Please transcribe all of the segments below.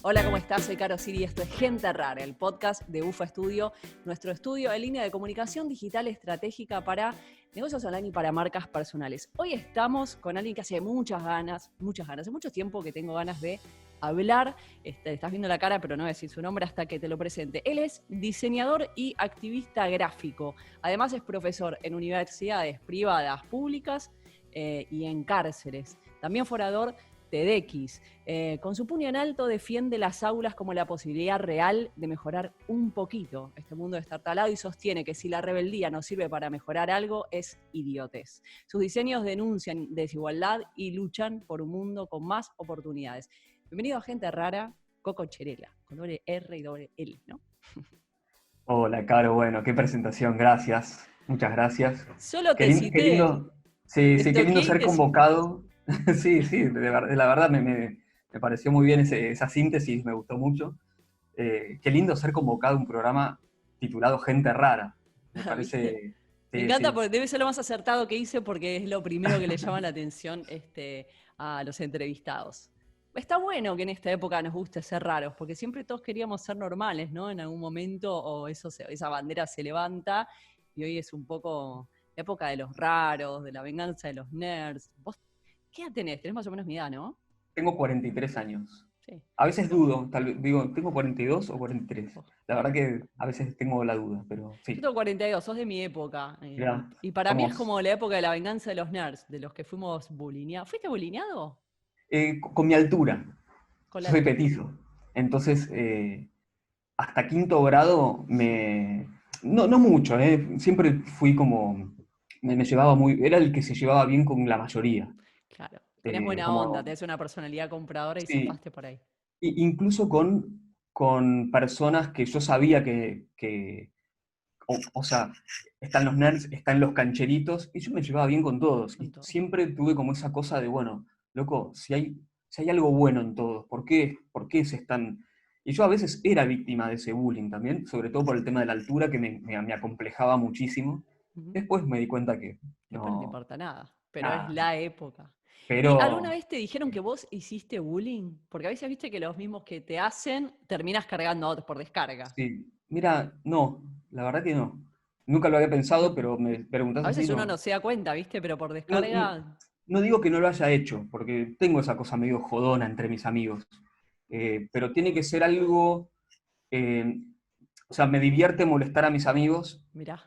Hola, ¿cómo estás? Soy Caro Siri y esto es Gente Rara, el podcast de UFA Studio, nuestro estudio en línea de comunicación digital estratégica para negocios online y para marcas personales. Hoy estamos con alguien que hace muchas ganas, hace mucho tiempo que tengo ganas de hablar. Estás viendo la cara, pero no voy a decir su nombre hasta que te lo presente. Él es diseñador y activista gráfico. Además es profesor en universidades privadas, públicas y en cárceles. También fue orador TEDx. Con su puño en alto defiende las aulas como la posibilidad real de mejorar un poquito este mundo de estar talado y sostiene que si la rebeldía no sirve para mejorar algo, es idiotez. Sus diseños denuncian desigualdad y luchan por un mundo con más oportunidades. Bienvenido a Gente Rara, Coco Cherela, con doble R y doble L, ¿no? Hola, Caro, bueno, qué presentación, gracias, muchas gracias. Solo Qué te lindo, qué cité, lindo, sí, te sí, qué lindo toqué y ser te cité. convocado. Sí, sí, la verdad me pareció muy bien esa síntesis, me gustó mucho. Qué lindo ser convocado a un programa titulado Gente Rara, me ¿Viste? parece, Me sí, encanta sí, porque debe ser lo más acertado que hice porque es lo primero que le llama la atención a los entrevistados. Está bueno que en esta época nos guste ser raros, porque siempre todos queríamos ser normales, ¿no? En algún momento, o esa bandera se levanta, y hoy es un poco la época de los raros, de la venganza de los nerds. ¿Vos qué edad tenés? Tenés más o menos mi edad, ¿no? tengo 43 años. Sí. A veces Yo, dudo, tal vez digo, ¿tengo 42 o 43? La verdad bueno, que a veces tengo la duda, pero yo sí, tengo 42, sos de mi época. mira, Y para mí es somos como la época de la venganza de los nerds, de los que fuimos bulineados. ¿Fuiste bulineado? con mi altura. Con la Yo soy altura. petizo. Entonces, hasta quinto grado No, no mucho, siempre fui como... Me llevaba muy... Era el que se llevaba bien con la mayoría. Claro. Tenés buena onda, Como... tenés una personalidad compradora y Sí, zafaste por ahí. incluso con personas que yo sabía o sea, están los nerds, están los cancheritos, y yo me llevaba bien con todos. Con Y todo. siempre tuve como esa cosa de, bueno, loco, si hay algo bueno en todos, ¿por qué se están...? Y yo a veces era víctima de ese bullying también, sobre todo por el tema de la altura, que me acomplejaba muchísimo. Ujú. Después me di cuenta que Después no te no, importa nada, pero es nada. la época. ¿Y alguna Pero, vez te dijeron que vos hiciste bullying? Porque a veces viste que los mismos que te hacen terminas cargando a otros por descarga. sí, mira, no, la verdad que no. Nunca lo había pensado, pero me preguntás A así, veces uno no. no se da cuenta, ¿viste? Pero por No, no, descarga, no digo que no lo haya hecho, porque tengo esa cosa medio jodona entre mis amigos, pero tiene que ser algo, eh, o sea, me divierte molestar a mis amigos, mirá.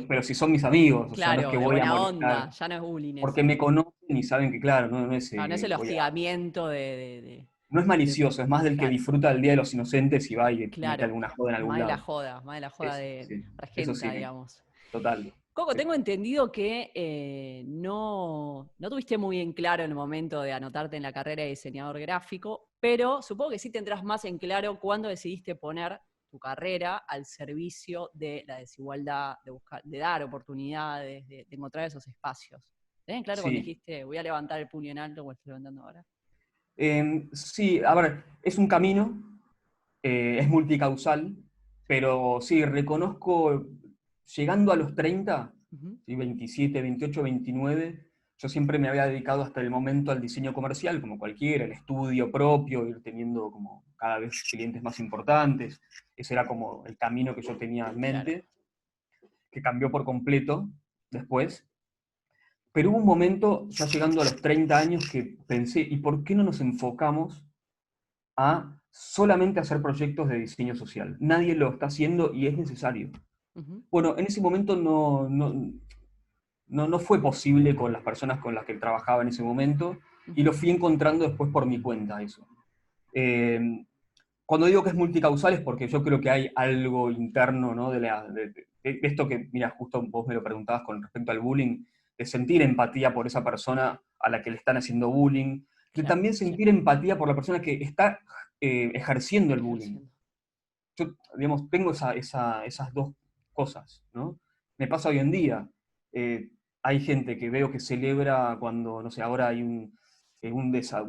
pero si son mis amigos, o sea, no es Claro, que de voy a buena onda, molestar, ya no es bullying porque eso. me conocen y saben que, claro, no, no es, Claro, no es el hostigamiento no es de- malicioso, es más del que claro. disfruta el Día de los Inocentes y va y mete Claro, alguna joda en algún lado. más de la joda Eso, de sí, eso Argenta, sí, digamos. total. Coco, Sí. tengo entendido que no tuviste muy en claro en el momento de anotarte en la carrera de diseñador gráfico, pero supongo que sí tendrás más en claro cuándo decidiste poner tu carrera al servicio de la desigualdad, de buscar, de dar oportunidades, de encontrar esos espacios. ¿Tenés en claro cuando Sí. dijiste voy a levantar el puño en alto como estoy levantando ahora? Sí, a ver, es un camino, es multicausal, pero sí, reconozco, llegando a los 30, Ujú. ¿sí? 27, 28, 29, yo siempre me había dedicado hasta el momento al diseño comercial, como cualquiera, el estudio propio, ir teniendo como cada vez clientes más importantes. Ese era como el camino que yo tenía en Claro. mente, que cambió por completo después. Pero hubo un momento, ya llegando a los 30 años, que pensé, ¿y por qué no nos enfocamos a solamente hacer proyectos de diseño social? Nadie lo está haciendo y es necesario. Ujú. Bueno, en ese momento no fue posible con las personas con las que trabajaba en ese momento y lo Ujú. fui encontrando después por mi cuenta eso. Eh, Cuando digo que es multicausal es porque yo creo que hay algo interno, ¿no? De esto que, mira, justo vos me lo preguntabas con respecto al bullying, de sentir empatía por esa persona a la que le están haciendo bullying, de Claro, también sí, sentir empatía por la persona que está ejerciendo el bullying. ejerciendo. Yo, digamos, tengo esas dos cosas, ¿no? Me pasa hoy en día. Hay gente que veo que celebra cuando, no sé, ahora hay un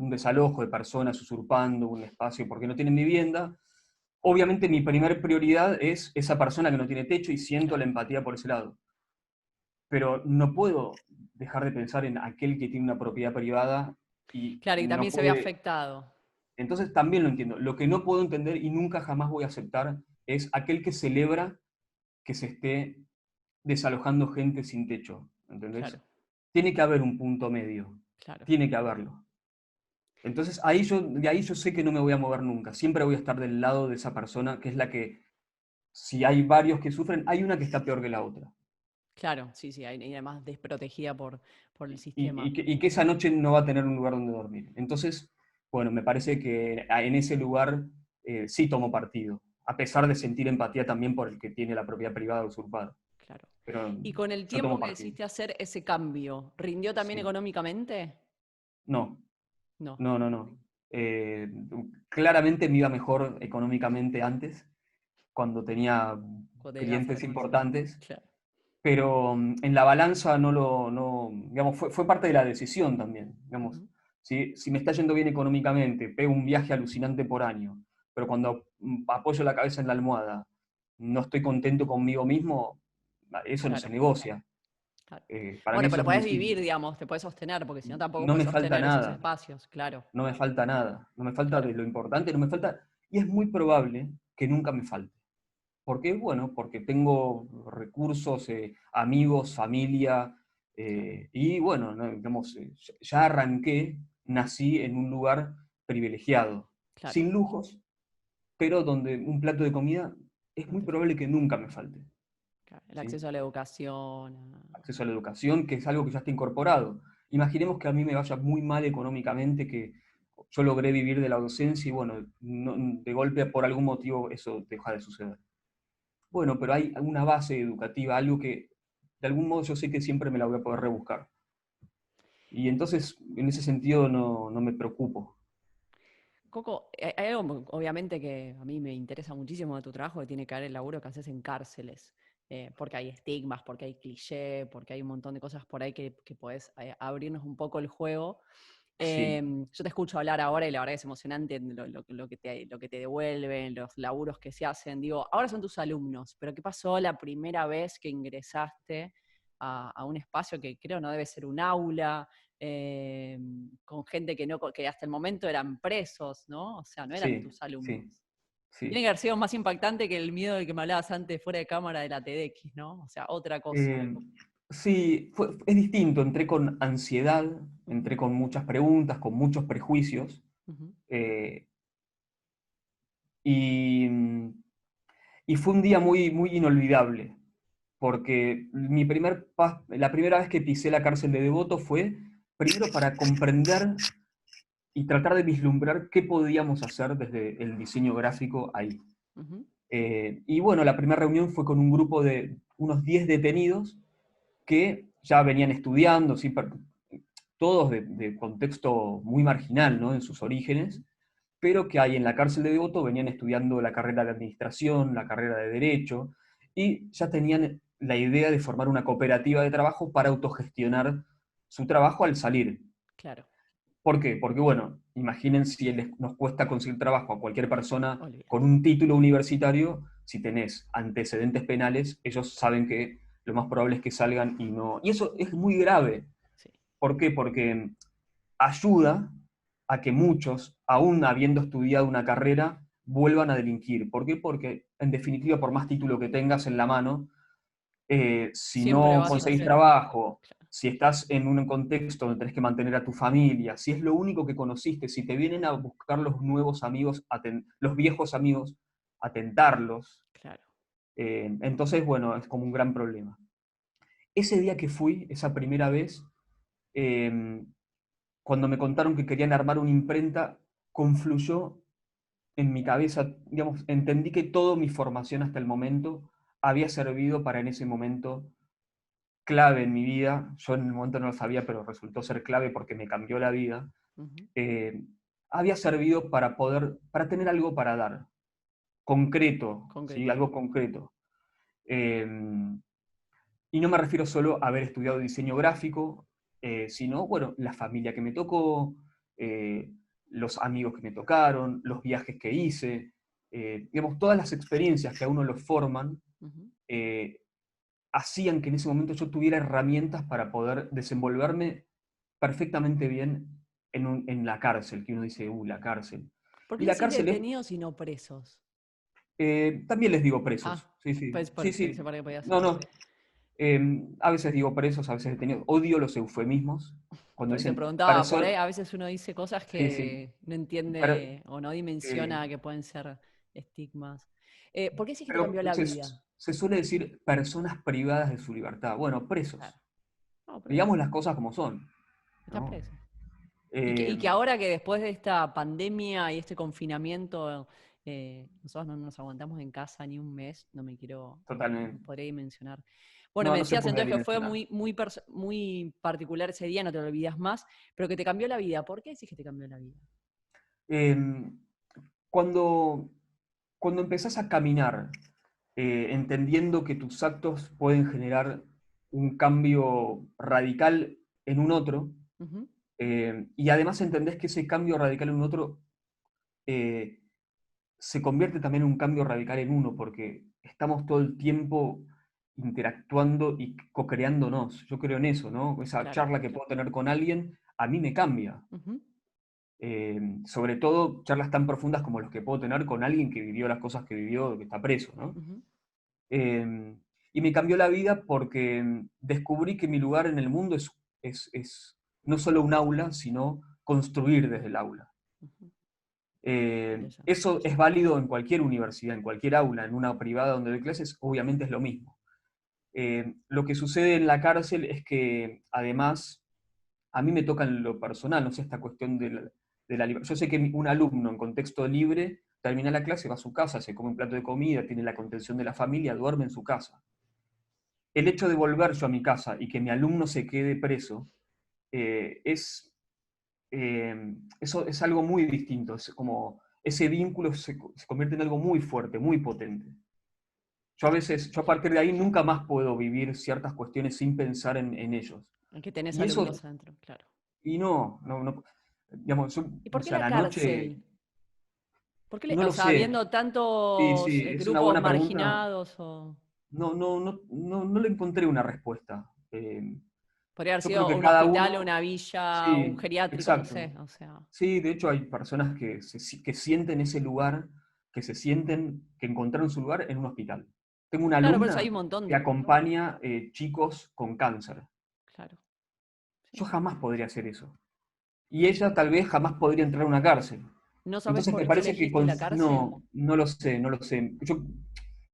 desalojo de personas usurpando un espacio porque no tienen vivienda. Obviamente mi primer prioridad es esa persona que no tiene techo y siento Claro. la empatía por ese lado. Pero no puedo dejar de pensar en aquel que tiene una propiedad privada y Claro, y no también se ve puede, afectado. Entonces también lo entiendo. Lo que no puedo entender y nunca jamás voy a aceptar es aquel que celebra que se esté desalojando gente sin techo, ¿entendés? Claro, Tiene que haber un punto medio, claro. tiene que haberlo. Entonces de ahí yo sé que no me voy a mover nunca, siempre voy a estar del lado de esa persona que es la que, si hay varios que sufren, hay una que está peor que la otra. Claro, sí, sí, y además desprotegida por el Y, sistema. y que esa noche no va a tener un lugar donde dormir. Entonces, bueno, me parece que en ese lugar sí tomo partido, a pesar de sentir empatía también por el que tiene la propiedad privada usurpada. Claro. Pero Y con el yo tomo tiempo que partido. decidiste hacer ese cambio, ¿rindió también Sí. económicamente? No, No. no, no, no. Claramente me iba mejor económicamente antes, cuando tenía Cuando tenías clientes servicio. importantes, Claro. pero en la balanza digamos, fue parte de la decisión también. Digamos, Ujú. si me está yendo bien económicamente, pego un viaje alucinante por año, pero cuando apoyo la cabeza en la almohada, no estoy contento conmigo mismo, eso no se Claro, negocia. claro. Para mí Bueno, eso pero es muy podés vivir, simple. digamos, te podés sostener, porque si no tampoco No podés me falta sostener esos nada, espacios, claro, no me falta nada, no me falta claro, de lo importante, no me falta, y es muy probable que nunca me falte. ¿Por qué? Bueno, porque tengo recursos, amigos, familia, claro, y bueno, digamos, ya arranqué, nací en un lugar privilegiado, claro, sin lujos, pero donde un plato de comida es no muy te probable falta. que nunca me falte. Claro, el ¿Sí? acceso a la educación, Acceso a la educación, que es algo que ya está incorporado. Imaginemos que a mí me vaya muy mal económicamente, que yo logré vivir de la docencia y bueno, de golpe por algún motivo eso deja de suceder. Bueno, pero hay una base educativa, algo que de algún modo yo sé que siempre me la voy a poder rebuscar. Y entonces, en ese sentido, no me preocupo. Coco, hay algo obviamente que a mí me interesa muchísimo de tu trabajo, que tiene que ver el laburo que haces en cárceles, porque hay estigmas, porque hay cliché, porque hay un montón de cosas por ahí que podés abrirnos un poco el juego. Sí, Yo te escucho hablar ahora y la verdad que es emocionante lo que te devuelven, los laburos que se hacen. Digo, ahora son tus alumnos, pero ¿qué pasó la primera vez que ingresaste a un espacio que creo no debe ser un aula? Con gente que hasta el momento eran presos, ¿no? O sea, no eran sí, tus alumnos. sí, Tiene sí. que haber sido más impactante que el miedo del que me hablabas antes fuera de cámara de la TEDx, ¿no? O sea, otra cosa. Eh, sí, es distinto. Entré con ansiedad, Ujú, entré con muchas preguntas, con muchos prejuicios. ujú, eh, y, y fue un día muy, muy inolvidable, porque la primera vez que pisé la cárcel de Devoto fue primero para comprender y tratar de vislumbrar qué podíamos hacer desde el diseño gráfico ahí. ujú. Y bueno, la primera reunión fue con un grupo de unos 10 detenidos que ya venían estudiando, ¿sí? Todos de contexto muy marginal, ¿no? En sus orígenes, pero que ahí en la cárcel de Devoto venían estudiando la carrera de administración, la carrera de derecho, y ya tenían la idea de formar una cooperativa de trabajo para autogestionar su trabajo al salir. Claro, ¿Por qué? Porque, bueno, imaginen si nos cuesta conseguir trabajo a cualquier persona con olvídate. un título universitario, si tenés antecedentes penales, ellos saben que lo más probable es que salgan y no. Y eso es muy grave. Sí, ¿Por qué? Porque ayuda a que muchos, aún habiendo estudiado una carrera, vuelvan a delinquir. ¿Por qué? Porque, en definitiva, por más título que tengas en la mano, si siempre no vas a conseguís ser. trabajo, Claro, si estás en un contexto donde tenés que mantener a tu familia, si es lo único que conociste, si te vienen a buscar los nuevos amigos, los viejos amigos, a tentarlos, claro. entonces, bueno, es como un gran problema. Ese día que fui, esa primera vez, eh, cuando me contaron que querían armar una imprenta, confluyó en mi cabeza, digamos, entendí que toda mi formación hasta el momento había servido para en ese momento clave en mi vida. Yo en el momento no lo sabía, pero resultó ser clave porque me cambió la vida. Ujú, eh, Había servido para tener algo para dar, concreto, ¿sí? concreto. Algo concreto. Eh, y no me refiero solo a haber estudiado diseño gráfico, sino, bueno, la familia que me tocó, eh, los amigos que me tocaron, los viajes que hice, digamos, todas las experiencias que a uno lo forman, Ujú, eh, hacían que en ese momento yo tuviera herramientas para poder desenvolverme perfectamente bien en la cárcel, que uno dice, la cárcel. ¿Por Y qué la decís cárcel es, detenidos y no presos? también les digo Ah, presos, sí, sí, pues sí, pensé sí, para que podía no, ser. no, a veces digo presos, a veces detenidos, odio los eufemismos, cuando Por eso te dicen preguntaba, por ahí persona, a veces uno dice cosas sí, sí, que no pero, entiende o no eh, dimensiona que pueden ser estigmas. ¿Por qué decís que te pero cambió la vida? se suele decir personas privadas de su libertad, bueno, Claro. presos, No, pero digamos bueno, las cosas como son, está ¿no? preso. Y Eh, que ahora que después de esta pandemia y este confinamiento, nosotros no nos aguantamos en casa ni un mes, no Totalmente. podría dimensionar. Bueno, No, me no se decías puede entonces que fue dimensionar. muy particular ese día, no te lo olvidas más, pero que te cambió la vida. ¿Por qué decís que te cambió la vida? Em, cuando, cuando empezás a caminar, entendiendo que tus actos pueden generar un cambio radical en un otro, Ujú, y además entendés que ese cambio radical en un otro eh, se convierte también en un cambio radical en uno, porque estamos todo el tiempo interactuando y co-creándonos. Yo creo en eso, ¿no? Esa claro. charla que puedo tener con alguien, a mí me cambia. Ujú, Sobre todo charlas tan profundas como los que puedo tener con alguien que vivió las cosas que vivió, que está preso, ¿no? ujú, Eh, y me cambió la vida porque descubrí que mi lugar en el mundo es no solo un aula, sino construir desde el aula. ujú. Belleza. Eso es válido en cualquier universidad, en cualquier aula, en una privada donde doy clases, obviamente es lo mismo. Lo que sucede en la cárcel es que además a mí me toca en lo personal, no sé, esta cuestión de la libertad. Yo sé que un alumno en contexto libre termina la clase, va a su casa, se come un plato de comida, tiene la contención de la familia, duerme en su casa. El hecho de volver yo a mi casa y que mi alumno se quede preso, eh, es, eso es algo muy distinto, es como ese vínculo se convierte en algo muy fuerte, muy potente. Yo a veces, yo a partir de ahí nunca más puedo vivir ciertas cuestiones sin pensar en ellos. En que tenés Y eso, alumnos adentro, claro. y no, digamos, yo, ¿Y no por qué sé, a la la noche, cárcel? ¿Por qué no o lo sea, sé. habiendo Sí, tantos sí, es una grupos buena pregunta. marginados o... No le encontré una respuesta. Podría haber Yo creo sido que un cada hospital, uno, una villa, un sí, geriátrico, no exacto. sé, o sea. Sí, de hecho hay personas que sienten ese lugar, que se sienten que encontraron su lugar en un hospital. Tengo una Claro, por eso hay alumna un montón que de... acompaña chicos con cáncer. Claro, Yo sí. jamás podría hacer eso. Y ella tal vez jamás podría entrar a una cárcel. ¿No sabes Entonces me por qué parece que elegiste la cárcel? no lo sé, no lo sé.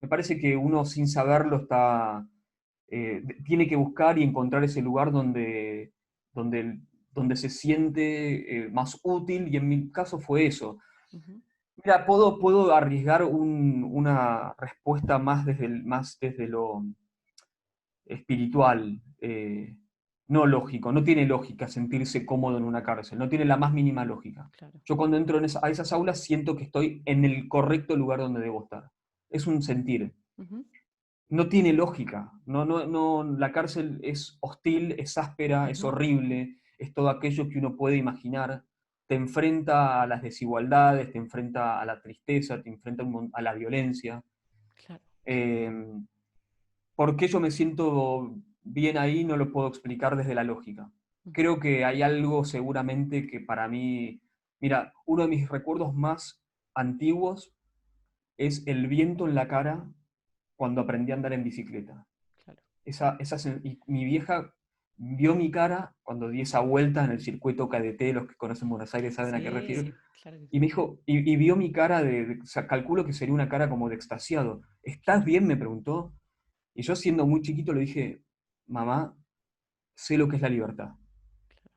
Me parece que uno sin saberlo tiene que buscar y encontrar ese lugar donde, donde se siente más útil, y en mi caso fue eso. Ujú, Mira, puedo arriesgar una respuesta más desde lo espiritual, no lógico. No tiene lógica sentirse cómodo en una cárcel, no tiene la más mínima lógica. claro. Yo cuando entro a esas aulas siento que estoy en el correcto lugar donde debo estar. Es un sentir. Ujú, No tiene lógica. No, la cárcel es hostil, es áspera, es ujú, horrible, es todo aquello que uno puede imaginar. Te enfrenta a las desigualdades, te enfrenta a la tristeza, te enfrenta a la violencia. claro. Eh, ¿Por qué yo me siento bien ahí? No lo puedo explicar desde la lógica. Ujú, Creo que hay algo seguramente que para mí, mira, uno de mis recuerdos más antiguos es el viento en la cara cuando aprendí a andar en bicicleta. claro. Y mi vieja vio mi cara cuando di esa vuelta en el circuito KDT, los que conocen Buenos Aires saben a qué refiero, Sí, claro que y sí. me dijo, y vio mi cara o sea, calculo que sería una cara como de extasiado. ¿Estás Claro, bien? Me preguntó. Y yo siendo muy chiquito le dije, mamá, sé lo que es la libertad. claro.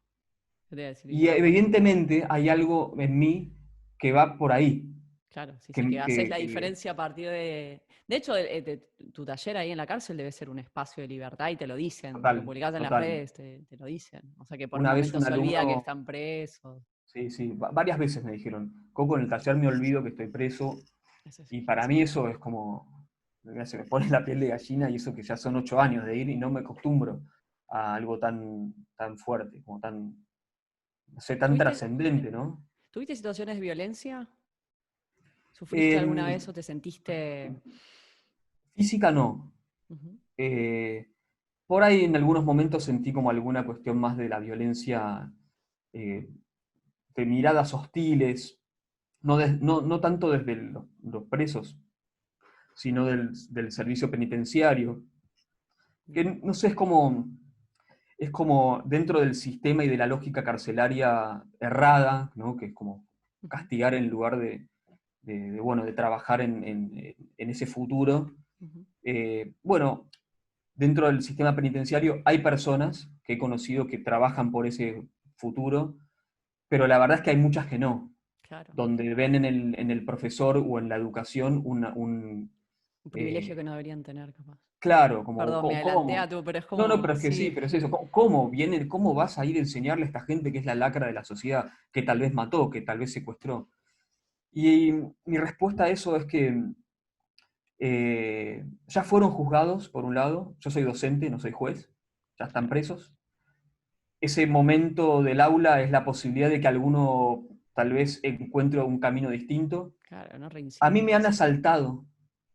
Yo te iba a decir Y igual. evidentemente hay algo en mí que va por ahí. Claro, sí, sí, que Que, haces que- la que- diferencia a partir de... De hecho, tu taller ahí en la cárcel debe ser un espacio de libertad y te lo dicen. Lo total, publicás en las total. redes, te lo dicen. O sea que por un Una vez momento un se olvida que alumno, están presos. sí, sí, varias veces me dijeron, Coco, en el taller me olvido que estoy preso. Eso es Y para mí eso es como, mira, se me pone la piel de gallina, y eso que ya son 8 años de ir y no me acostumbro a algo tan fuerte, como no sé, tan ¿Tuviste, trascendente, ¿no? ¿Tuviste situaciones de violencia? ¿Sufriste alguna Em, vez o te sentiste... Física no. Ujú, Eh, por ahí en algunos momentos sentí como alguna cuestión más de la violencia, eh, de miradas hostiles, no tanto desde los presos, sino del servicio penitenciario, que no sé, es como dentro del sistema y de la lógica carcelaria errada, ¿no? Que es como Ujú, castigar en lugar bueno, de trabajar en ese futuro. ujú. Bueno, dentro del sistema penitenciario hay personas que he conocido que trabajan por ese futuro, pero la verdad es que hay muchas que no, Claro. donde ven en el profesor o en la educación Un privilegio eh, que no deberían tener, capaz. claro, como, Perdón, me adelanté a ¿cómo? tú, pero es No, no, como, pero es que sí, sí. pero es eso. ¿Cómo vas a ir a enseñarle a esta gente que es la lacra de la sociedad, que tal vez mató, que tal vez secuestró? Y mi respuesta a eso es que ya fueron juzgados, por un lado. Yo soy docente, no soy juez, ya están Claro, presos. Ese momento del aula es la posibilidad de que alguno tal vez encuentre un camino distinto. claro, no A mí me reincidan. han asaltado,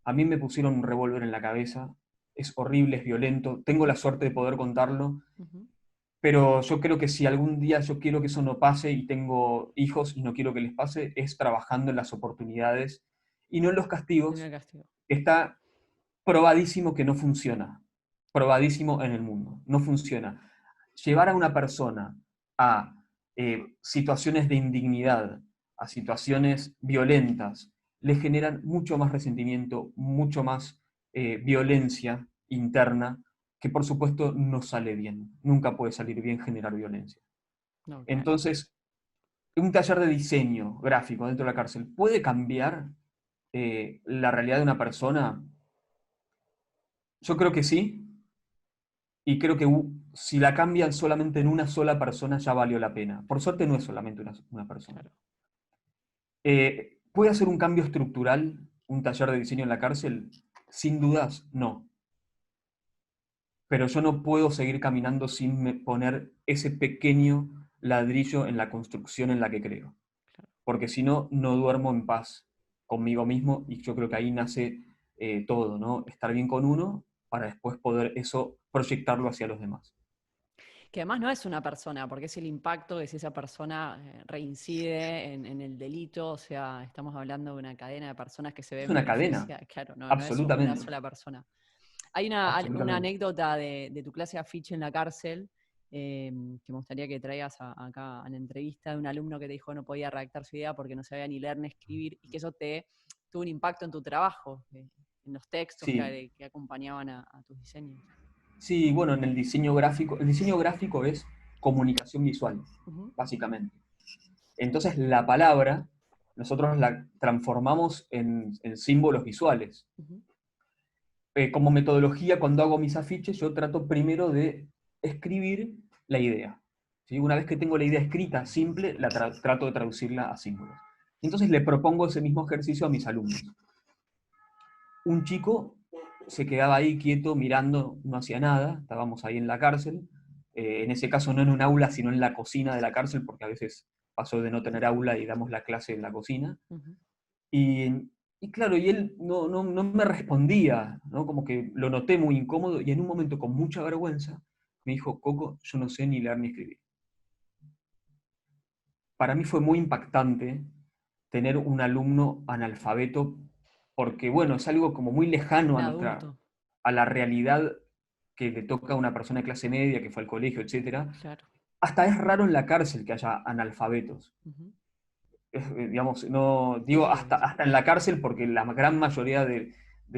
a mí me pusieron un revólver en la cabeza, es horrible, es violento, tengo la suerte de poder contarlo, Ujú. pero yo creo que si algún día yo quiero que eso no pase y tengo hijos y no quiero que les pase, es trabajando en las oportunidades y no en los En el castigos, castigo. que está probadísimo que no funciona, probadísimo en el mundo, no funciona. Llevar a una persona a situaciones de indignidad, a situaciones violentas, le generan mucho más resentimiento, mucho más violencia interna, que por supuesto no sale bien. Nunca puede salir bien generar violencia. No, claro. Entonces, un taller de diseño gráfico dentro de la cárcel puede cambiar la realidad de una persona. Yo creo que sí, y creo que si la cambian solamente en una sola persona ya valió la pena. Por suerte no es solamente una persona. Claro. ¿Puede hacer un cambio estructural un taller de diseño en la cárcel? Sin dudas, no. Pero yo no puedo seguir caminando sin poner ese pequeño ladrillo en la construcción en la que creo. Claro. Porque si no, no duermo en paz conmigo mismo y yo creo que ahí nace todo, ¿no? Estar bien con uno para después poder eso proyectarlo hacia los demás. Que además no es una persona, porque es el impacto de si esa persona reincide en el delito, o sea, estamos hablando de una cadena de personas que se Es ven una cadena, beneficiadas, claro, no es una absolutamente, sola persona. Hay una absolutamente. anécdota de tu clase de afiche en la cárcel, que me gustaría que traigas acá a la entrevista, de un alumno que te dijo no podía redactar su idea porque no sabía ni leer ni escribir, y que eso te tuvo un impacto en tu trabajo, en los textos Sí, que acompañaban a tus diseños. sí, bueno, en el diseño gráfico es comunicación visual, Ujú, básicamente. Entonces la palabra nosotros la transformamos en símbolos visuales. ujú. Como metodología, cuando hago mis afiches, yo trato primero de escribir la idea. ¿Sí? Una vez que tengo la idea escrita, simple, trato de traducirla a símbolos. Entonces le propongo ese mismo ejercicio a mis alumnos. Un chico se quedaba ahí quieto, mirando, no hacía nada, estábamos ahí en la cárcel, en ese caso no en un aula, sino en la cocina de la cárcel, porque a veces pasó de no tener aula y damos la clase en la cocina. Ujú. Y claro, y él no me respondía, ¿no? Como que lo noté muy incómodo y en un momento con mucha vergüenza me dijo, Coco, yo no sé ni leer ni escribir. Para mí fue muy impactante tener un alumno analfabeto porque, bueno, es algo como muy lejano Un adulto, a la realidad que le toca a una persona de clase media que fue al colegio, etcétera. claro. Hasta es raro en la cárcel que haya analfabetos. Ujú. Digamos, no, Sí, digo sí, hasta en la cárcel porque la gran mayoría de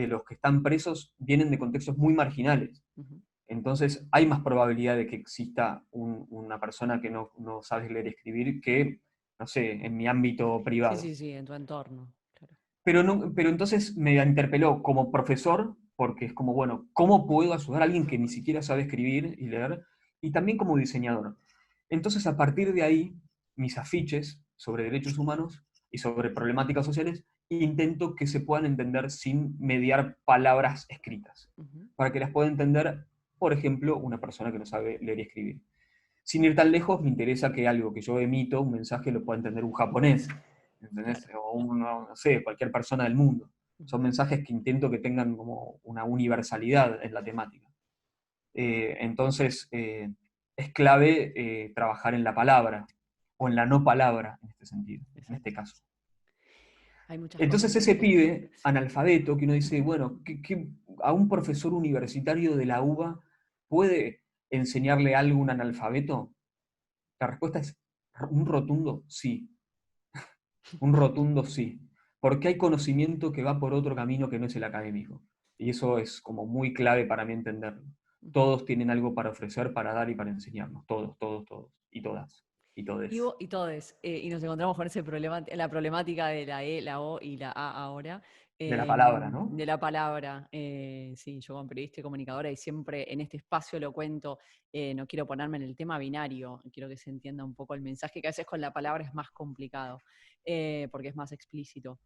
los que están presos vienen de contextos muy marginales. ujú. Entonces hay más probabilidad de que exista una persona que no sabe leer y escribir que, no sé, en mi ámbito Sí, privado. sí, sí, en tu entorno, claro. Pero, no, pero entonces me interpeló como profesor, porque es como, bueno, ¿cómo puedo ayudar a alguien que ni siquiera sabe escribir y leer? Y también como diseñador. Entonces, a partir de ahí, mis afiches sobre derechos humanos y sobre problemáticas sociales, intento que se puedan entender sin mediar palabras escritas, Ujú. para que las pueda entender, por ejemplo, una persona que no sabe leer y escribir. Sin ir tan lejos, me interesa que algo que yo emito, un mensaje, lo pueda entender un japonés, ¿entendés? Claro. O no sé, cualquier persona del mundo. Son Ujú. mensajes que intento que tengan como una universalidad en la temática. Entonces, es clave trabajar en la palabra, o en la no palabra, en este sentido, en este Exacto. caso. Hay muchas Entonces cosas ese ahí. pibe Sí. analfabeto que uno dice, bueno, a un profesor universitario de la UBA puede enseñarle algo a un analfabeto? La respuesta es un rotundo sí, un rotundo sí, porque hay conocimiento que va por otro camino que no es el académico. Y eso es como muy clave para mí entenderlo. Ujú. Todos tienen algo para ofrecer, para dar y para enseñarnos. Todos, todos, todos. Y todas. Y todes. Y todos, y nos encontramos con ese problema, la problemática de la E, la O y la A ahora, De la palabra, ¿no? de la palabra. Sí, yo como periodista y comunicadora y siempre en este espacio lo cuento, no quiero ponerme en el tema binario, quiero que se entienda un poco el mensaje, que a veces con la palabra es más complicado, porque es más explícito.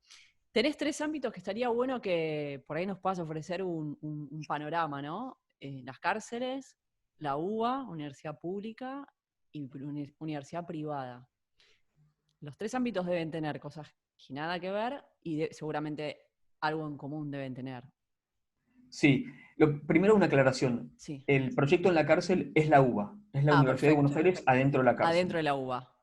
Tenés 3 ámbitos que estaría bueno que por ahí nos puedas ofrecer un panorama, ¿no? Las cárceles, la UBA, universidad pública y universidad privada. Los 3 ámbitos deben tener cosas que nada que ver y seguramente algo en común deben tener. Sí. Primero una aclaración. Sí. El proyecto en la cárcel es la UBA, es la Ah, Universidad de Buenos perfecto. Aires adentro de la Adentro cárcel. de la UBA.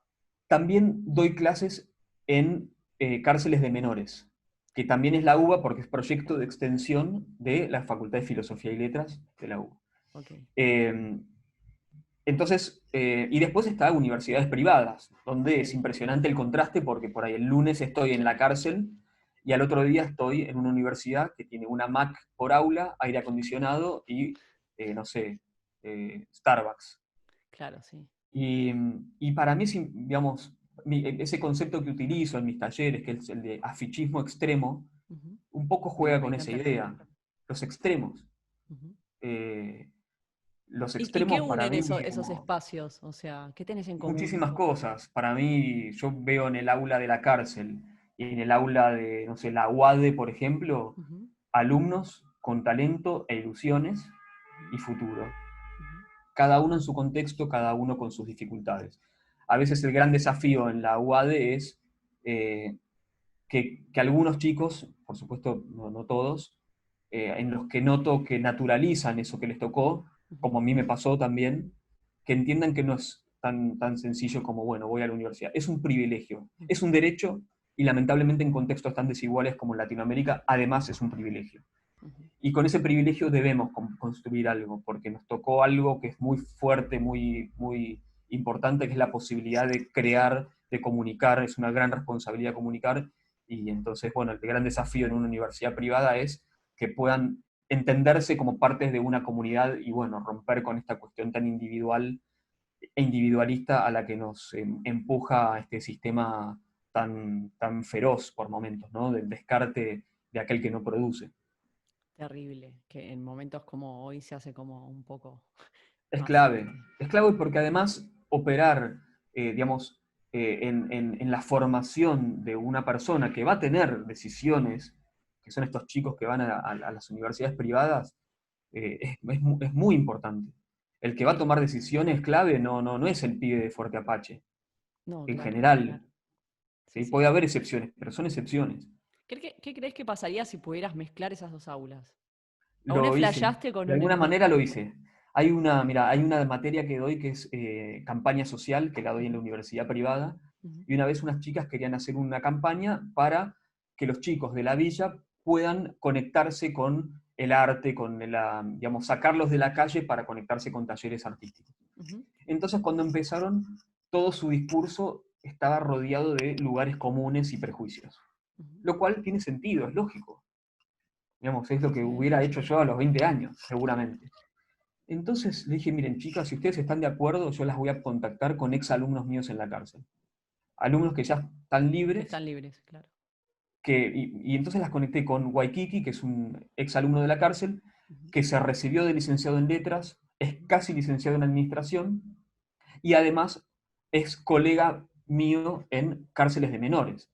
También doy clases en cárceles de menores, que también es la UBA porque es proyecto de extensión de la Facultad de Filosofía y Letras de la UBA. Ok. Eh, entonces, y después está universidades privadas, donde es Sí. impresionante el contraste porque por ahí el lunes estoy en la cárcel y al otro día estoy en una universidad que tiene una Mac por aula, aire acondicionado y, no sé, Starbucks. Claro, sí. Y para mí, digamos, ese concepto que utilizo en mis talleres, que es el de afichismo extremo, Ujú. un poco juega Me con esa encanta el idea. término. Los extremos. Ujú. Eh, los Y qué extremos para unen mí, esos como espacios? O sea, ¿qué tenés en común? muchísimas cosas. Para mí, yo veo en el aula de la cárcel y en el aula de, no sé, la UADE, por ejemplo, Ujú, alumnos con talento e ilusiones ujú, y futuro. ujú. Cada uno en su contexto, cada uno con sus dificultades. A veces el gran desafío en la UADE es eh, que algunos chicos, por supuesto no, no todos, en los que noto que naturalizan eso que les tocó, Ujú, como a mí me pasó también, que entiendan que no es tan sencillo como, bueno, voy a la universidad. Es un privilegio, es ujú, un derecho y lamentablemente en contextos tan desiguales como en Latinoamérica, además es un privilegio. ujú. Y con ese privilegio debemos construir algo, porque nos tocó algo que es muy fuerte, muy, muy importante, que es la posibilidad de crear, de comunicar, es una gran responsabilidad comunicar, y entonces, bueno, el gran desafío en una universidad privada es que puedan entenderse como partes de una comunidad y, bueno, romper con esta cuestión tan individual e individualista a la que nos empuja este sistema tan feroz por momentos, ¿no? Del descarte de aquel que no produce. Terrible, que en momentos como hoy se hace como un poco Es más clave. fuerte. Es clave porque además operar, digamos, en la formación de una persona que va a tener decisiones, que son estos chicos que van a las universidades privadas, es muy importante. El que va a ¿Y tomar decisiones clave no es el pibe de Fuerte Apache. no, En claro. general, Sí, ¿sí? sí. Puede haber excepciones, pero son excepciones. ¿Qué crees que pasaría si pudieras mezclar esas dos aulas? ¿Alguna vez Lo hice, flasheaste con de alguna con... manera lo hice. Mira, hay una materia que doy que es campaña social, que la doy en la Ujú, universidad privada, ujú, y una vez unas chicas querían hacer una campaña para que los chicos de la villa puedan conectarse con el arte, digamos, sacarlos de la calle para conectarse con talleres artísticos. ujú, Entonces, cuando empezaron, todo su discurso estaba rodeado de lugares comunes y prejuicios, ujú. lo cual tiene sentido, es lógico. Digamos, es lo que Sí, hubiera hecho sí. yo a los 20 años, seguramente. Entonces le dije, miren chicas, si ustedes están de acuerdo, yo las voy a contactar con exalumnos míos en la cárcel. Alumnos que ya están Que libres, están libres, claro. y entonces las conecté con Waikiki, que es un exalumno de la cárcel, Ujú, que se recibió de licenciado en letras, es casi licenciado en administración, y además es colega mío en cárceles de menores.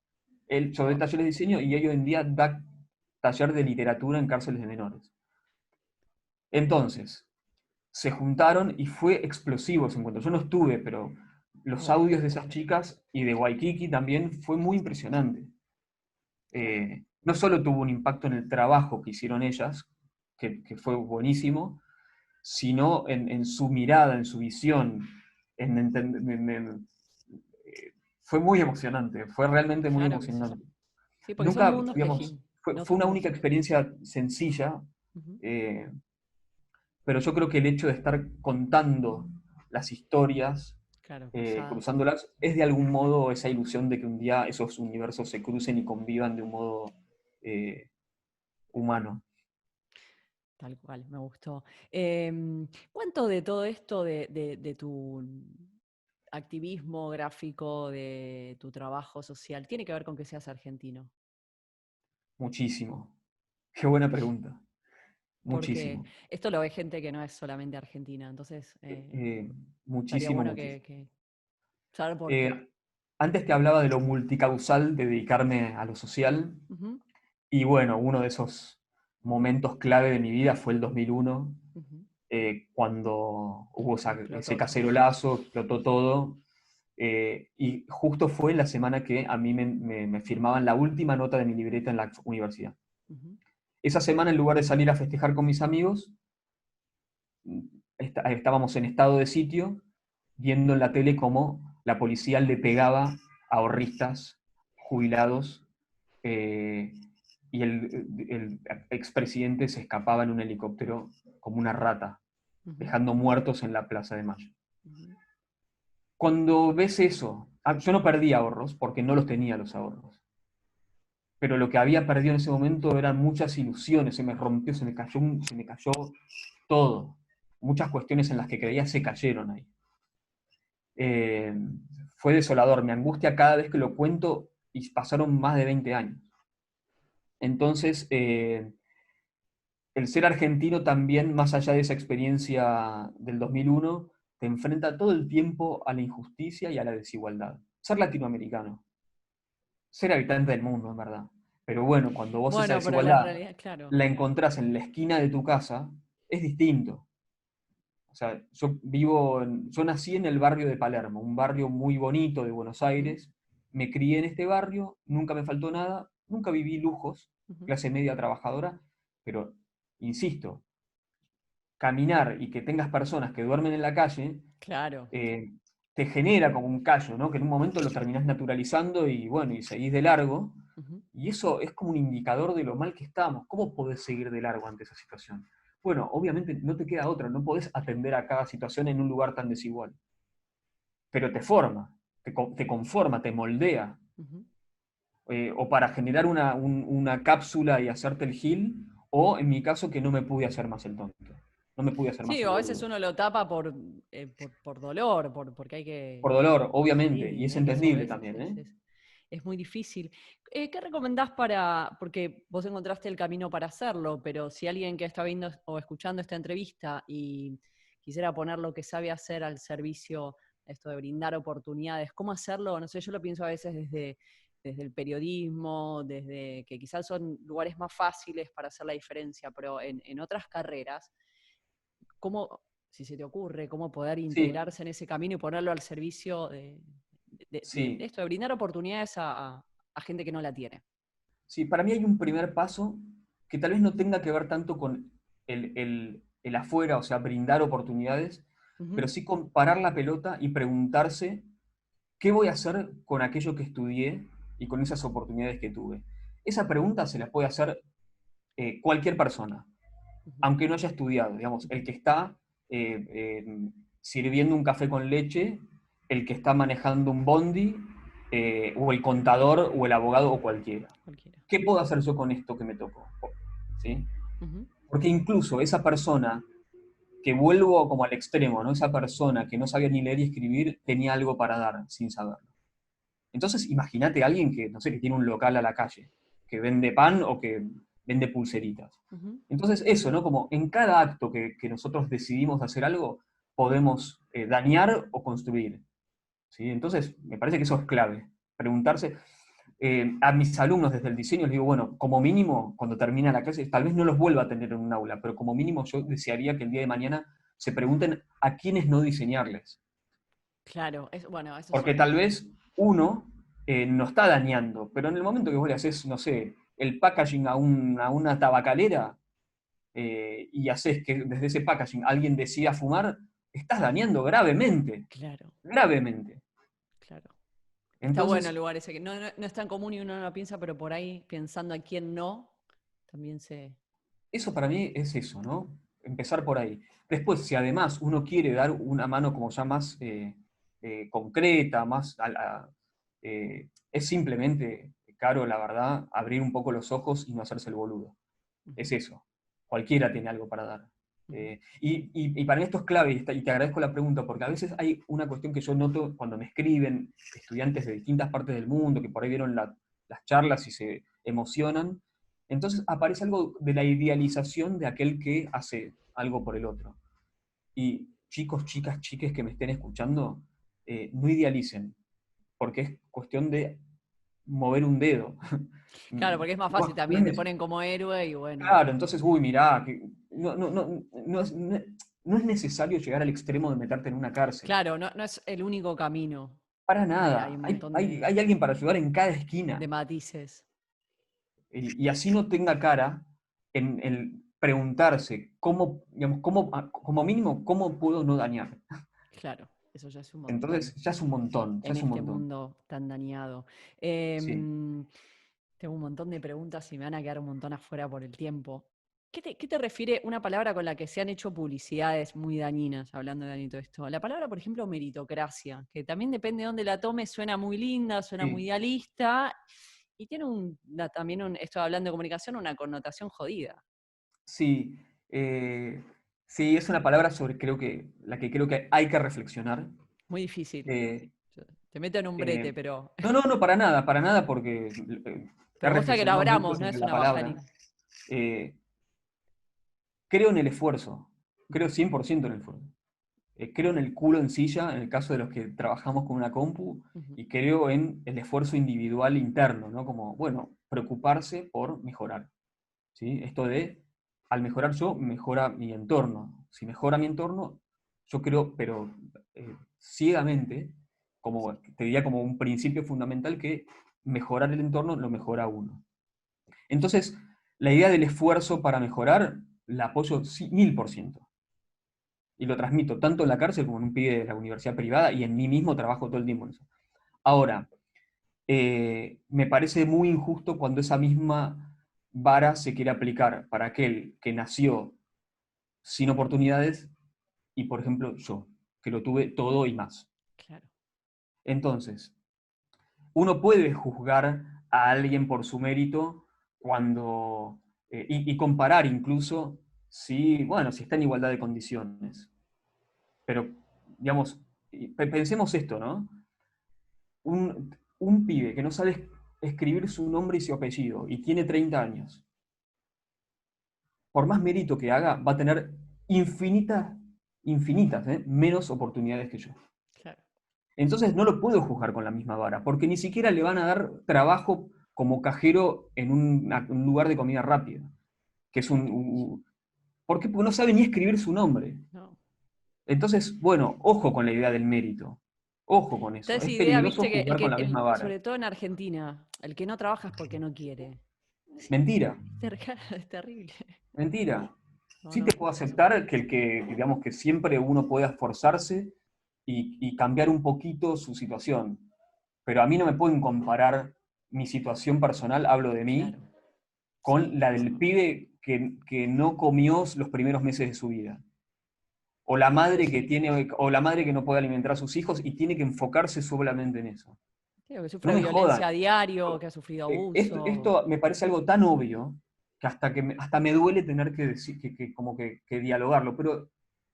Yo doy wow. talleres de diseño y él hoy en día da taller de literatura en cárceles de menores. Entonces, se juntaron y fue explosivo ese encuentro. Yo no estuve, pero los Wow, audios de esas chicas y de Waikiki también fue muy impresionante. claro. No solo tuvo un impacto en el trabajo que hicieron ellas, que fue buenísimo, sino en su mirada, en su visión. Fue muy emocionante, fue realmente muy Claro que sí. emocionante. Sí, porque son Nunca, mundos digamos, no fue son una como única yo. experiencia sencilla, Ujú. eh, pero yo creo que el hecho de estar contando las historias, Claro, cruzadas. cruzándolas, es de algún modo esa ilusión de que un día esos universos se crucen y convivan de un modo eh, humano. Tal cual, me gustó. ¿Cuánto de todo esto, de tu activismo gráfico, de tu trabajo social, tiene que ver con que seas argentino? Muchísimo. Qué buena pregunta. Porque Muchísimo. esto lo ve gente que no es solamente argentina, entonces Eh, estaría muchísimo, bueno muchísimo. que saber por qué. Eh, Antes te hablaba de lo multicausal de dedicarme a lo social, Ujú, y bueno, uno de esos momentos clave de mi vida fue el 2001, ujú. cuando hubo ese Explotó todo. cacerolazo, explotó todo, y justo fue la semana que a mí me firmaban la última nota de mi libreta en la universidad. Ujú, Esa semana, en lugar de salir a festejar con mis amigos, estábamos en estado de sitio, viendo en la tele cómo la policía le pegaba a ahorristas jubilados, eh, y el expresidente se escapaba en un helicóptero como una rata, ujú, dejando muertos en la Plaza de Mayo. ujú, Cuando ves eso, yo no perdí ahorros porque no los tenía los ahorros, pero lo que había perdido en ese momento eran muchas ilusiones, se me rompió, se me cayó todo. Muchas cuestiones en las que creía se cayeron ahí. Eh, Fue desolador, me angustia cada vez que lo cuento y pasaron más de 20 años. Entonces, el ser argentino también, más allá de esa experiencia del 2001, te enfrenta todo el tiempo a la injusticia y a la desigualdad. Ser latinoamericano, ser habitante del mundo, en verdad. Pero bueno, cuando vos esa bueno, pero la desigualdad realidad, claro. la encontrás en la esquina de tu casa, es distinto. O sea, yo nací en el barrio de Palermo, un barrio muy bonito de Buenos Ujú, Aires. Me crié en este barrio, nunca me faltó nada, nunca viví lujos, ujú. clase media trabajadora, pero insisto, caminar y que tengas personas que duermen en la calle, Claro. eh, te genera como un callo, ¿no? Que en un momento lo terminás naturalizando y bueno, y seguís de largo. Ujú. Y eso es como un indicador de lo mal que estamos. ¿Cómo podés seguir de largo ante esa situación? Bueno, obviamente no te queda otra, no podés atender a cada situación en un lugar tan desigual, pero te forma, te conforma, te moldea, Ujú. o para generar una cápsula y hacerte el gil, o en mi caso que no me pude hacer más el tonto, no me pude hacer más Sí, el o a veces boludo. uno lo tapa por dolor, porque hay Por dolor, sí, obviamente, y es hay que sobre entendible eso, también, ¿eh? es muy difícil. ¿Qué recomendás porque vos encontraste el camino para hacerlo, pero si alguien que está viendo o escuchando esta entrevista y quisiera poner lo que sabe hacer al servicio, esto de brindar oportunidades, ¿cómo hacerlo? No sé, yo lo pienso a veces desde el periodismo, desde que quizás son lugares más fáciles para hacer la diferencia, pero en otras carreras, ¿cómo, si se te ocurre, cómo poder Sí, integrarse en ese camino y ponerlo al servicio de sí, esto, de brindar oportunidades a gente que no la tiene? sí, para mí hay un primer paso que tal vez no tenga que ver tanto con el afuera, o sea, brindar oportunidades, pero Ujú. sí con parar la pelota y preguntarse qué voy a hacer con aquello que estudié y con esas oportunidades que tuve. Esa pregunta se la puede hacer cualquier persona, Ujú. aunque no haya estudiado, digamos, el que está eh, eh, sirviendo un café con leche, el que está manejando un bondi, o el contador, o el abogado, o cualquiera. Cualquiera. ¿Qué puedo hacer yo con esto que me tocó? ¿Sí? Ujú. Porque incluso esa persona, que vuelvo como al extremo, ¿no? Esa persona que no sabía ni leer y escribir, tenía algo para dar sin saberlo. Entonces, imagínate a alguien que, no sé, que tiene un local a la calle, que vende pan o que vende pulseritas. Ujú. Entonces, eso, ¿no? Como en cada acto que nosotros decidimos hacer algo, podemos dañar o construir. ¿Sí? Entonces, me parece que eso es clave. Preguntarse, a mis alumnos desde el diseño les digo, bueno, como mínimo, cuando termina la clase, tal vez no los vuelva a tener en un aula, pero como mínimo yo desearía que el día de mañana se pregunten a quiénes no diseñarles. Claro, bueno, Porque tal vez uno no está dañando, pero en el momento que vos le haces, no sé, el packaging a una tabacalera, y haces que desde ese packaging alguien decida fumar, estás dañando gravemente, claro, gravemente. claro. Está bueno el Entonces, lugar ese, que no es tan común y uno no lo piensa, pero por ahí, pensando a quién no, también se... eso para mí es eso, ¿no? Empezar por ahí. Después, si además uno quiere dar una mano como ya más concreta, más es simplemente, Caro, la verdad, abrir un poco los ojos y no hacerse el boludo. Es Ujú, eso. Cualquiera tiene algo para dar. ujú. Y para mí esto es clave, y te agradezco la pregunta, porque a veces hay una cuestión que yo noto cuando me escriben estudiantes de distintas partes del mundo, que por ahí vieron las charlas y se emocionan. Entonces aparece algo de la idealización de aquel que hace algo por el otro. Y chicos, chicas, chiques que me estén escuchando, no idealicen, porque es cuestión de mover un dedo. Claro, porque es más fácil No, no también, te es ponen como héroe y bueno. claro, entonces, uy, mirá, que no es necesario llegar al extremo de meterte en una cárcel. Claro, no es el único camino. Para Hay nada. un Hay, montón hay, hay alguien para ayudar en cada esquina. de matices. Y así no tenga cara en el preguntarse cómo, digamos, como mínimo, cómo puedo no dañar. Claro, eso ya es un montón Entonces, ya es un montón, ya en es un este montón. mundo tan dañado. Sí, Tengo un montón de preguntas y me van a quedar un montón afuera por el tiempo. ¿Qué te refiere una palabra con la que se han hecho publicidades muy dañinas, hablando de Danito esto? La palabra, por ejemplo, meritocracia, que también depende de dónde la tome, suena muy linda, suena muy sí, idealista y tiene también, esto hablando de comunicación, una connotación jodida, sí. Sí, es una palabra sobre la que creo que hay que reflexionar. muy difícil. Eh, Te meto en un brete, Eh, pero, no, para nada, porque he pero me gusta que lo reflexionado mucho abramos, no sobre es la una baja palabra. línea. Eh, Creo en el esfuerzo, creo 100% en el esfuerzo. Creo en el culo en silla, en el caso de los que trabajamos con una compu, Ujú, y creo en el esfuerzo individual interno, ¿no? Como, bueno, preocuparse por mejorar, ¿sí? Esto de, al mejorar yo, mejora mi entorno. Si mejora mi entorno, yo creo, pero ciegamente, como te diría como un principio fundamental, que mejorar el entorno lo mejora uno. Entonces, la idea del esfuerzo para mejorar la apoyo 1000%. Y lo transmito tanto en la cárcel como en un pibe de la universidad privada y en mí mismo trabajo todo el tiempo en eso. Ahora, me parece muy injusto cuando esa misma vara se quiere aplicar para aquel que nació sin oportunidades y, por ejemplo, yo, que lo tuve todo y más. claro. Entonces, uno puede juzgar a alguien por su mérito cuando, y comparar incluso si, bueno, si está en igualdad de condiciones. Pero, digamos, pensemos esto, ¿no? Un pibe que no sabe escribir su nombre y su apellido y tiene 30 años, por más mérito que haga, va a tener infinitas, infinitas, menos oportunidades que yo. Claro. Entonces no lo puedo juzgar con la misma vara, porque ni siquiera le van a dar trabajo como cajero en un lugar de comida rápida, que es ¿por qué? Porque no sabe ni escribir su nombre. No. Entonces, bueno, ojo con la idea del mérito. Ojo con Está eso. esa Es idea, peligroso viste, que juzgar con la misma vara. sobre todo en Argentina, el que no trabaja es porque no quiere. Sí, Mentira, es terrible. mentira. No, Sí no. te puedo aceptar digamos, que siempre uno pueda esforzarse y cambiar un poquito su situación. Pero a mí no me pueden comparar mi situación personal, hablo de mí, Claro. Sí. con la del pibe que no comió los primeros meses de su vida. O la madre que tiene, o la madre que no puede alimentar a sus hijos y tiene que enfocarse solamente en eso. Digo, que No sufre me violencia a jodan. diario, que ha sufrido abuso. Esto me parece algo tan obvio que hasta me duele tener que decir, como que dialogarlo. Pero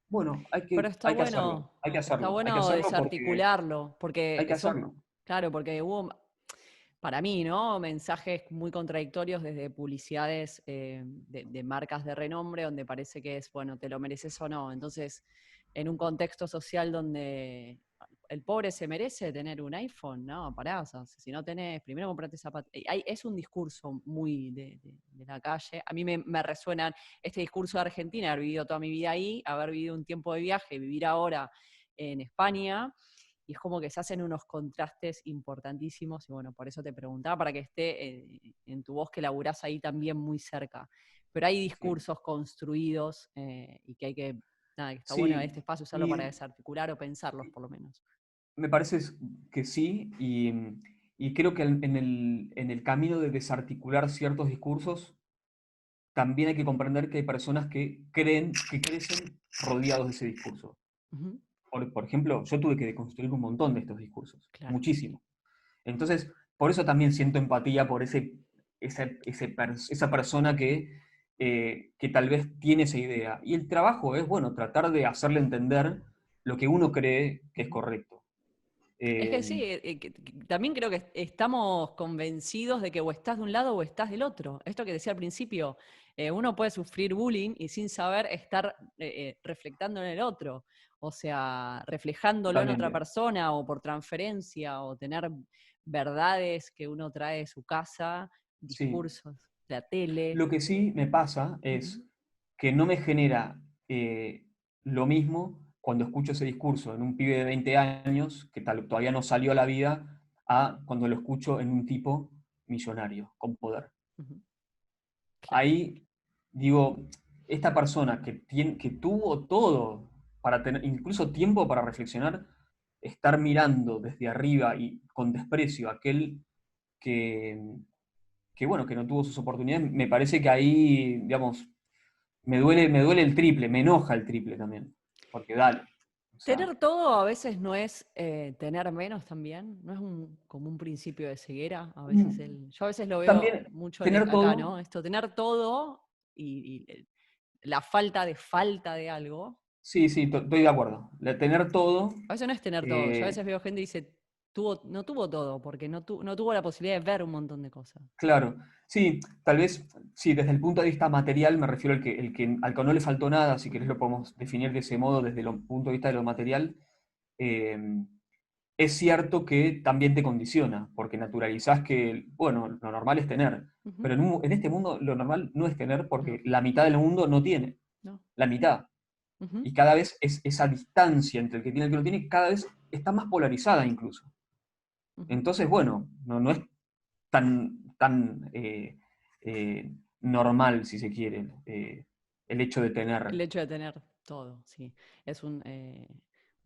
bueno, Pero hay que hacerlo. Hay que está hacerlo. Hay que bueno hacerlo porque desarticularlo, porque hay que son, hacerlo. claro, porque hubo, para mí, ¿no? Mensajes muy contradictorios desde publicidades de marcas de renombre, donde parece que es, bueno, te lo mereces o no. Entonces, en un contexto social donde el pobre se merece tener un iPhone, ¿no? Pará, o sea, si no tenés, primero comprate zapatos. Es un discurso muy de la calle. A mí me resuenan este discurso de Argentina, haber vivido toda mi vida ahí, haber vivido un tiempo de viaje, vivir ahora en España y es como que se hacen unos contrastes importantísimos y bueno, por eso te preguntaba, para que esté en tu voz que laburás ahí también muy cerca. Pero hay Sí. discursos construidos y que hay que, nada, que está bueno Sí, este espacio usarlo para y desarticular o pensarlos por lo menos. Me parece que sí, y creo que en el camino de desarticular ciertos discursos, también hay que comprender que hay personas que creen que crecen rodeados de ese discurso. Ujú, Por ejemplo, yo tuve que deconstruir un montón de estos discursos, claro. muchísimo. Entonces, por eso también siento empatía por esa persona que tal vez tiene esa idea. Y el trabajo es, bueno, tratar de hacerle entender lo que uno cree que es Ujú. correcto. Es que Eh, sí, también creo que estamos convencidos de que o estás de un lado o estás del otro. Esto que decía al principio, uno puede sufrir bullying y sin saber estar reflectando en el otro, o sea, reflejándolo en otra Totalmente. persona o por transferencia o tener verdades que uno trae de su casa, Sí. discursos de la tele. Lo que sí me pasa es Ujú. que no me genera lo mismo cuando escucho ese discurso en un pibe de 20 años que todavía no salió a la vida, a cuando lo escucho en un tipo millonario, con poder. Ujú. Claro. Ahí digo, esta persona que tuvo todo para tener, incluso tiempo para reflexionar, estar mirando desde arriba y con desprecio a aquel que, bueno, que no tuvo sus oportunidades, me parece que ahí, digamos, me duele el triple, me enoja el triple también. Porque dale. O sea, Tener todo a veces no es tener menos también, no es como un principio de ceguera. A veces mm, yo a veces lo veo también mucho tener acá, todo, ¿no? Esto, tener todo y la falta de algo. sí, sí, estoy de acuerdo. Tener todo, A veces no es tener todo. Yo a eh, veces veo gente y dice, no tuvo todo, porque no tuvo la posibilidad de ver un montón de cosas. claro. Sí, tal vez, sí, desde el punto de vista material me refiero al que no le faltó nada, si querés Ujú. lo podemos definir de ese modo, desde el punto de vista de lo material. eh, es cierto que también te condiciona, porque naturalizás que, bueno, lo normal es tener, Ujú. pero en este mundo lo normal no es tener porque No, la mitad del mundo no tiene, no. la mitad. Ujú. Y cada vez esa distancia entre el que tiene y el que no tiene, cada vez está más polarizada incluso. Ujú. Entonces, bueno, no es tan normal, si se quiere, el hecho de El tener. hecho de tener todo, sí. Es un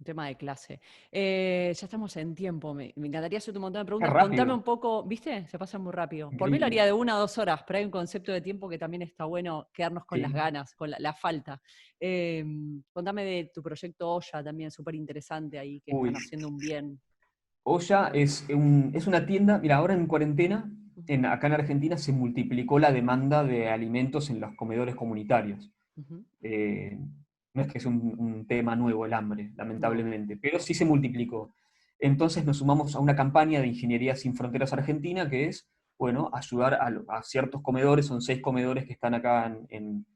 tema de clase. Ya estamos en tiempo. Me encantaría hacerte un montón de Qué preguntas. Contame rápido, un poco, ¿viste? Se pasa muy rápido. Por mí lo increíble. haría de 1 a 2 horas, pero hay un concepto de tiempo que también está bueno quedarnos con las Sí. ganas, con la falta. Eh, Contame de tu proyecto Olla, también súper interesante ahí, que Uy, están haciendo un bien. Olla es una tienda, mira, ahora en cuarentena, Ujú, acá en Argentina se multiplicó la demanda de alimentos en los comedores comunitarios. ujú. Eh, no es que es un tema nuevo el hambre, No, lamentablemente, pero sí se multiplicó. Entonces nos sumamos a una campaña de Ingeniería Sin Fronteras Argentina que es, bueno, ayudar a ciertos comedores, son 6 comedores que están acá en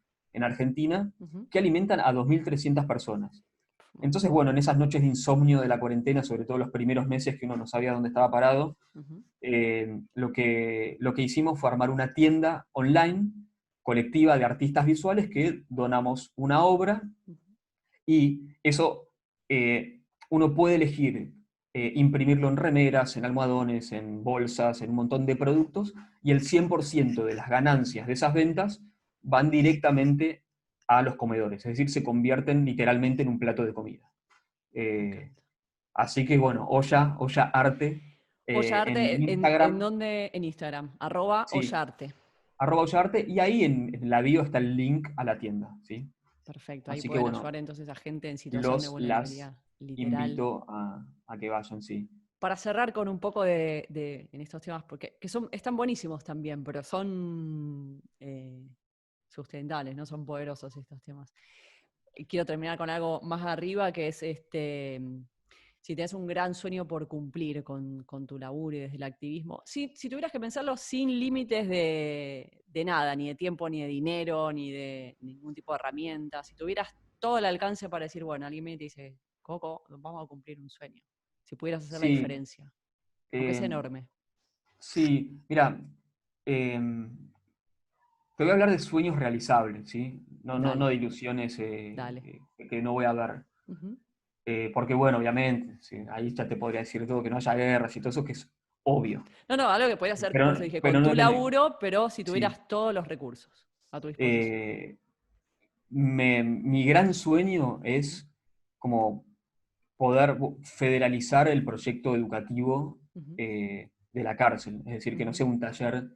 Argentina, ujú, que alimentan a 2.300 personas. un Entonces, montón. bueno, en esas noches de insomnio de la cuarentena, sobre todo los primeros meses que uno no sabía dónde estaba parado, Ujú, lo que hicimos fue armar una tienda online colectiva de artistas visuales que donamos una obra ujú. y eso uno puede elegir imprimirlo en remeras, en almohadones, en bolsas, en un montón de productos y el 100% de las ganancias de esas ventas van directamente a los comedores, es decir, se convierten literalmente en un plato de comida. Me Eh, encanta. Así que bueno, Olla Arte Olla en Arte, ¿en Instagram, dónde? En Instagram, @ sí, Olla Arte. @Olla Arte, y ahí en la bio está el link a la tienda, ¿sí? Perfecto, ahí Así que pueden ayudar bueno, entonces a gente en situación de las vulnerabilidad, literal. invito a que vayan, sí. Para cerrar con un poco en estos temas, porque están buenísimos también, pero son sustentables, no son poderosos estos temas. Y quiero terminar con algo más arriba, que es si tienes un gran sueño por cumplir con tu laburo y desde el activismo, si tuvieras que pensarlo sin límites de nada, ni de tiempo, ni de dinero, ni de ningún tipo de herramienta, si tuvieras todo el alcance para decir, bueno, alguien me dice, Coco, vamos a cumplir un sueño, si pudieras hacer la Sí, diferencia, aunque sea eh, enorme, sí, mira, eh, te voy a hablar de sueños realizables, ¿sí? No dale, de ilusiones dale. que no voy a ver. Ujú. Porque bueno, obviamente, sí, ahí ya te podría decir todo, que no haya guerras y todo eso, que es obvio. No, no, algo que podías hacer, por eso dije, Pero con no, tu laburo, pero si sí. tuvieras todos los recursos a tu disposición. Eh, mi gran sueño Ujú. es como poder federalizar el proyecto educativo Ujú, de la cárcel. Es decir, que no ujú. sea un taller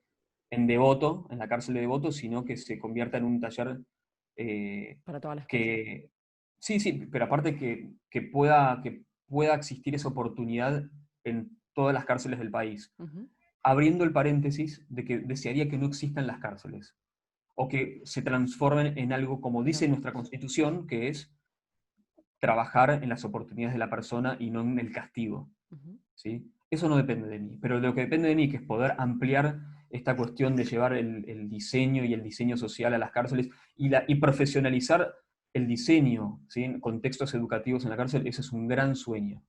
en Devoto, en la cárcel de Devoto, sino que se convierta en un taller Para todas las personas. que... Sí, sí, pero aparte que pueda existir esa oportunidad en todas las cárceles del país. Ujú, Abriendo el paréntesis de que desearía que no existan las cárceles, o que se transformen en algo, como dice nuestra hermoso. Constitución, que es trabajar en las oportunidades de la persona y no en el castigo. Ujú, ¿Sí? Eso no depende de mí, pero lo que depende de mí, que es poder ampliar esta cuestión de llevar el diseño y el diseño social a las cárceles y profesionalizar el diseño, ¿sí? En contextos educativos en la cárcel, ese es un gran sueño.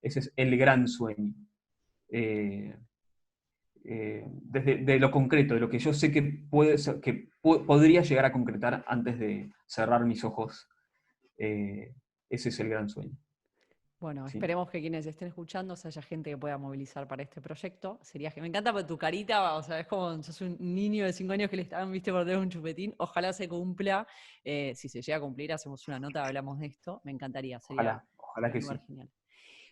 Ese es el gran sueño. Eh, desde de lo concreto, de lo que yo sé que, podría llegar a concretar antes de cerrar mis ojos, ese es el gran sueño. Bueno, ¿Sí? esperemos que quienes estén escuchando se haya gente que pueda movilizar para este proyecto. Sería que me encanta por tu carita, o sea, es como sos un niño de 5 años que le estaban, viste, por tener un chupetín. Ojalá se cumpla. Si se llega a cumplir, hacemos una nota, hablamos de esto. Me encantaría, sería Ojalá que un lugar sí. genial.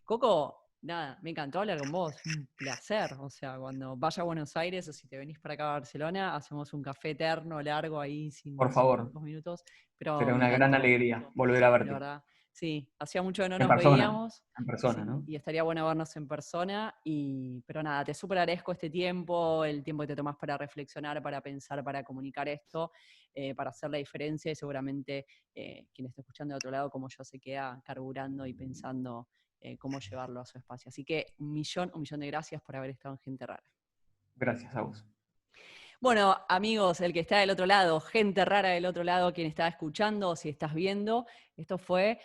Coco, nada, me encantó hablar con vos. Un placer. O sea, cuando vaya a Buenos Aires o si te venís para acá a Barcelona, hacemos un café eterno, largo, ahí, Por sin favor, pocos minutos. Pero será me una gran encantó, alegría volver a de verte. verdad. Sí, hacía mucho que no En nos persona, veíamos. en persona, Sí, ¿no? y estaría bueno vernos en persona. Pero nada, te súper agradezco este tiempo, el tiempo que te tomás para reflexionar, para pensar, para comunicar esto, para hacer la diferencia y seguramente quien esté escuchando de otro lado, como yo, se queda carburando y pensando cómo llevarlo a su espacio. Así que un millón de gracias por haber estado en Gente Rara. Gracias a vos. Bueno, amigos, el que está del otro lado, gente rara del otro lado, quien está escuchando o si estás viendo, esto fue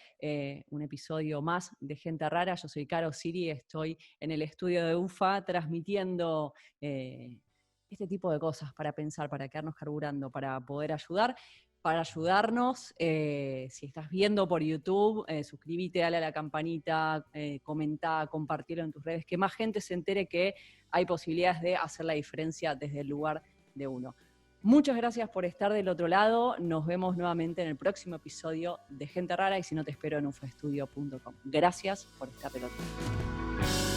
un episodio más de Gente Rara. Yo soy Caro Siri, estoy en el estudio de UFA transmitiendo este tipo de cosas para pensar, para quedarnos carburando, para poder ayudar. Para ayudarnos, si estás viendo por YouTube, suscríbete, dale a la campanita, comenta, compartirlo en tus redes, que más gente se entere que hay posibilidades de hacer la diferencia desde el lugar de uno. Muchas gracias por estar del otro lado. Nos vemos nuevamente en el próximo episodio de Gente Rara y si no, te espero en ufaestudio.com. Gracias por estar del otro lado.